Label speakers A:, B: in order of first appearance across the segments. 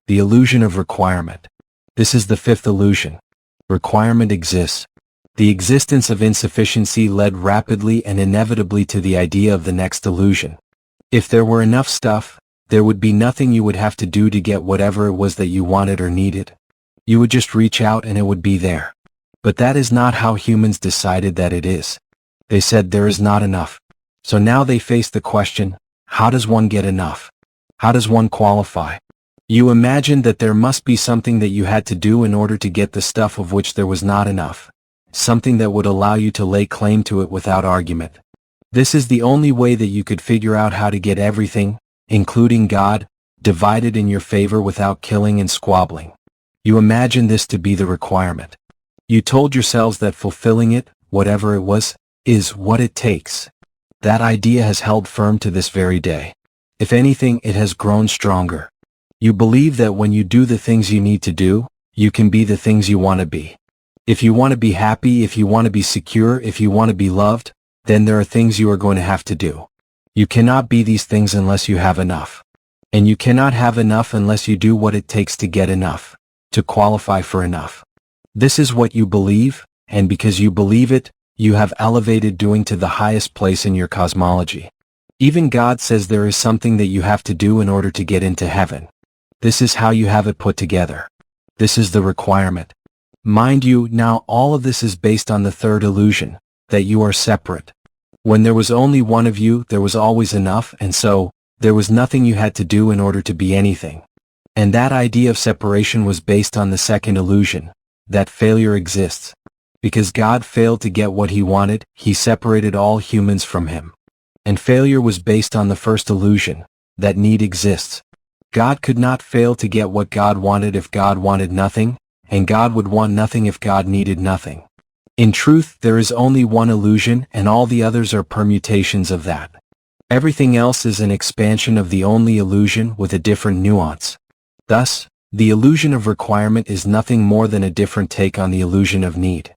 A: The illusion of requirement. This is the fifth illusion. Requirement exists. The existence of insufficiency led rapidly and inevitably to the idea of the next illusion. If there were enough stuff, there would be nothing you would have to do to get whatever it was that you wanted or needed. You would just reach out and it would be there. But that is not how humans decided that it is. They said there is not enough. So now they face the question, how does one get enough? How does one qualify? You imagined that there must be something that you had to do in order to get the stuff of which there was not enough. Something that would allow you to lay claim to it without argument. This is the only way that you could figure out how to get everything, including God, divided in your favor without killing and squabbling. You imagined this to be the requirement. You told yourselves that fulfilling it, whatever it was, is what it takes. That idea has held firm to this very day. If anything, it has grown stronger. You believe that when you do the things you need to do, you can be the things you want to be. If you want to be happy, if you want to be secure, if you want to be loved, then there are things you are going to have to do. You cannot be these things unless you have enough. And you cannot have enough unless you do what it takes to get enough, to qualify for enough. This is what you believe, and because you believe it, you have elevated doing to the highest place in your cosmology. Even God says there is something that you have to do in order to get into heaven. This is how you have it put together. This is the requirement. Mind you, now all of this is based on the third illusion, that you are separate. When there was only one of you, there was always enough, and so, there was nothing you had to do in order to be anything. And that idea of separation was based on the second illusion, that failure exists. Because God failed to get what he wanted, he separated all humans from him. And failure was based on the first illusion, that need exists. God could not fail to get what God wanted if God wanted nothing, and God would want nothing if God needed nothing. In truth, there is only one illusion, and all the others are permutations of that. Everything else is an expansion of the only illusion with a different nuance. Thus, the illusion of requirement is nothing more than a different take on the illusion of need.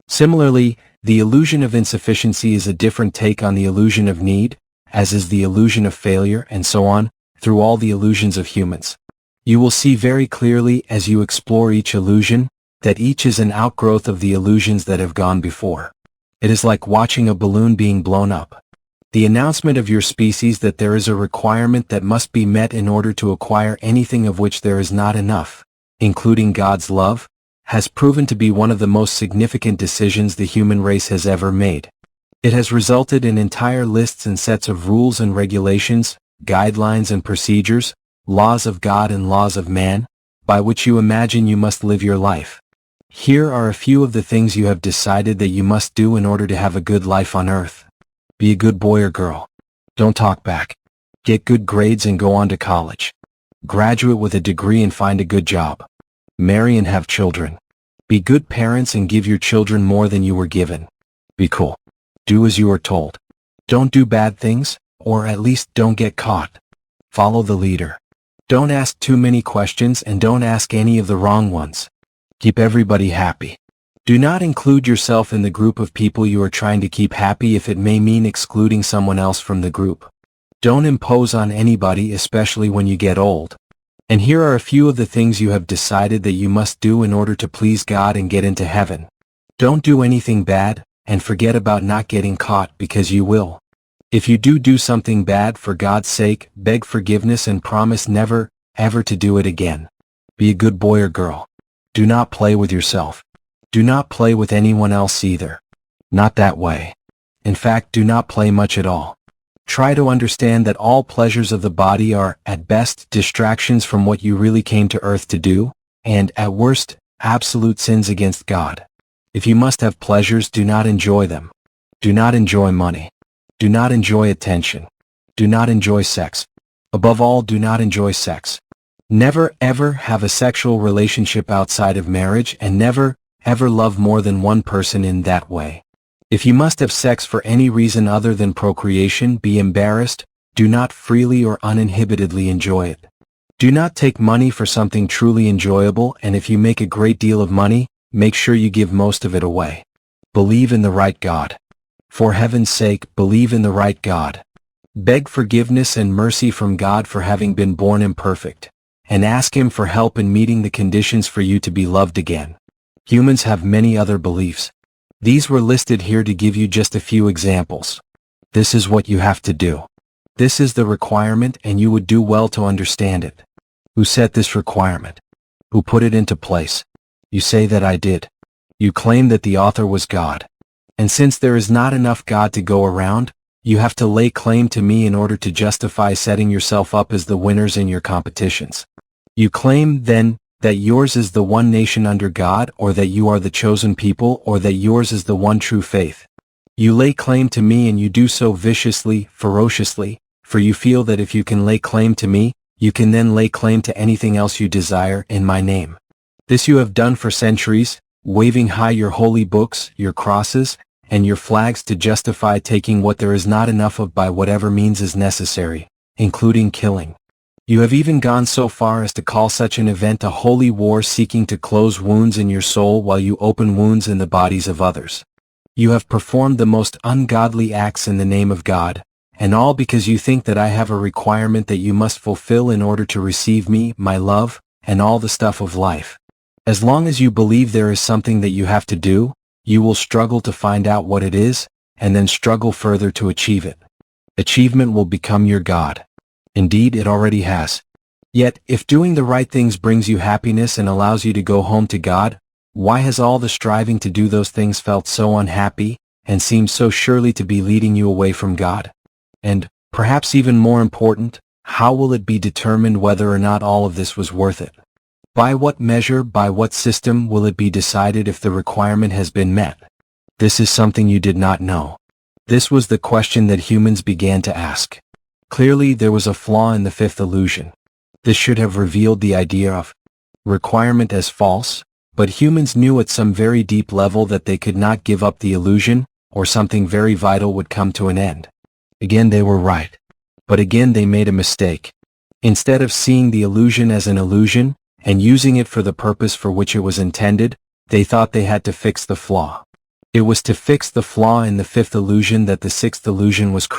A: Similarly, the illusion of insufficiency is a different take on the illusion of need, as is the illusion of failure, and so on, through all the illusions of humans. You will see very clearly as you explore each illusion, that each is an outgrowth of the illusions that have gone before. It is like watching a balloon being blown up. The announcement of your species that there is a requirement that must be met in order to acquire anything of which there is not enough, including God's love, has proven to be one of the most significant decisions the human race has ever made. It has resulted in entire lists and sets of rules and regulations, guidelines and procedures, laws of God and laws of man, by which you imagine you must live your life. Here are a few of the things you have decided that you must do in order to have a good life on earth. Be a good boy or girl. Don't talk back. Get good grades and go on to college. Graduate with a degree and find a good job. Marry and have children. Be good parents and give your children more than you were given. Be cool. Do as you are told. Don't do bad things, or at least don't get caught. Follow the leader. Don't ask too many questions and don't ask any of the wrong ones. Keep everybody happy. Do not include yourself in the group of people you are trying to keep happy if it may mean excluding someone else from the group. Don't impose on anybody, especially when you get old. And here are a few of the things you have decided that you must do in order to please God and get into heaven. Don't do anything bad, and forget about not getting caught because you will. If you do something bad, for God's sake, beg forgiveness and promise never, ever to do it again. Be a good boy or girl. Do not play with yourself. Do not play with anyone else either. Not that way. In fact, do not play much at all. Try to understand that all pleasures of the body are, at best, distractions from what you really came to earth to do, and, at worst, absolute sins against God. If you must have pleasures, do not enjoy them. Do not enjoy money. Do not enjoy attention. Do not enjoy sex. Above all, do not enjoy sex. Never ever have a sexual relationship outside of marriage, and never ever love more than one person in that way. If you must have sex for any reason other than procreation, be embarrassed. Do not freely or uninhibitedly enjoy it. Do not take money for something truly enjoyable, and if you make a great deal of money, make sure you give most of it away. Believe in the right God. For heaven's sake, believe in the right God. Beg forgiveness and mercy from God for having been born imperfect, and ask him for help in meeting the conditions for you to be loved again. Humans have many other beliefs. These were listed here to give you just a few examples. This is what you have to do. This is the requirement, and you would do well to understand it. Who set this requirement? Who put it into place? You say that I did. You claim that the author was God. And since there is not enough God to go around, you have to lay claim to me in order to justify setting yourself up as the winners in your competitions. You claim, then, that yours is the one nation under God, or that you are the chosen people, or that yours is the one true faith. You lay claim to me, and you do so viciously, ferociously, for you feel that if you can lay claim to me, you can then lay claim to anything else you desire in my name. This you have done for centuries, waving high your holy books, your crosses, and your flags to justify taking what there is not enough of by whatever means is necessary, including killing. You have even gone so far as to call such an event a holy war, seeking to close wounds in your soul while you open wounds in the bodies of others. You have performed the most ungodly acts in the name of God, and all because you think that I have a requirement that you must fulfill in order to receive me, my love, and all the stuff of life. As long as you believe there is something that you have to do, you will struggle to find out what it is, and then struggle further to achieve it. Achievement will become your God. Indeed, it already has. Yet, if doing the right things brings you happiness and allows you to go home to God, why has all the striving to do those things felt so unhappy, and seemed so surely to be leading you away from God? And, perhaps even more important, how will it be determined whether or not all of this was worth it? By what measure, by what system will it be decided if the requirement has been met? This is something you did not know. This was the question that humans began to ask. Clearly, there was a flaw in the fifth illusion. This should have revealed the idea of requirement as false, but humans knew at some very deep level that they could not give up the illusion, or something very vital would come to an end. Again, they were right. But again, they made a mistake. Instead of seeing the illusion as an illusion, and using it for the purpose for which it was intended, they thought they had to fix the flaw. It was to fix the flaw in the fifth illusion that the sixth illusion was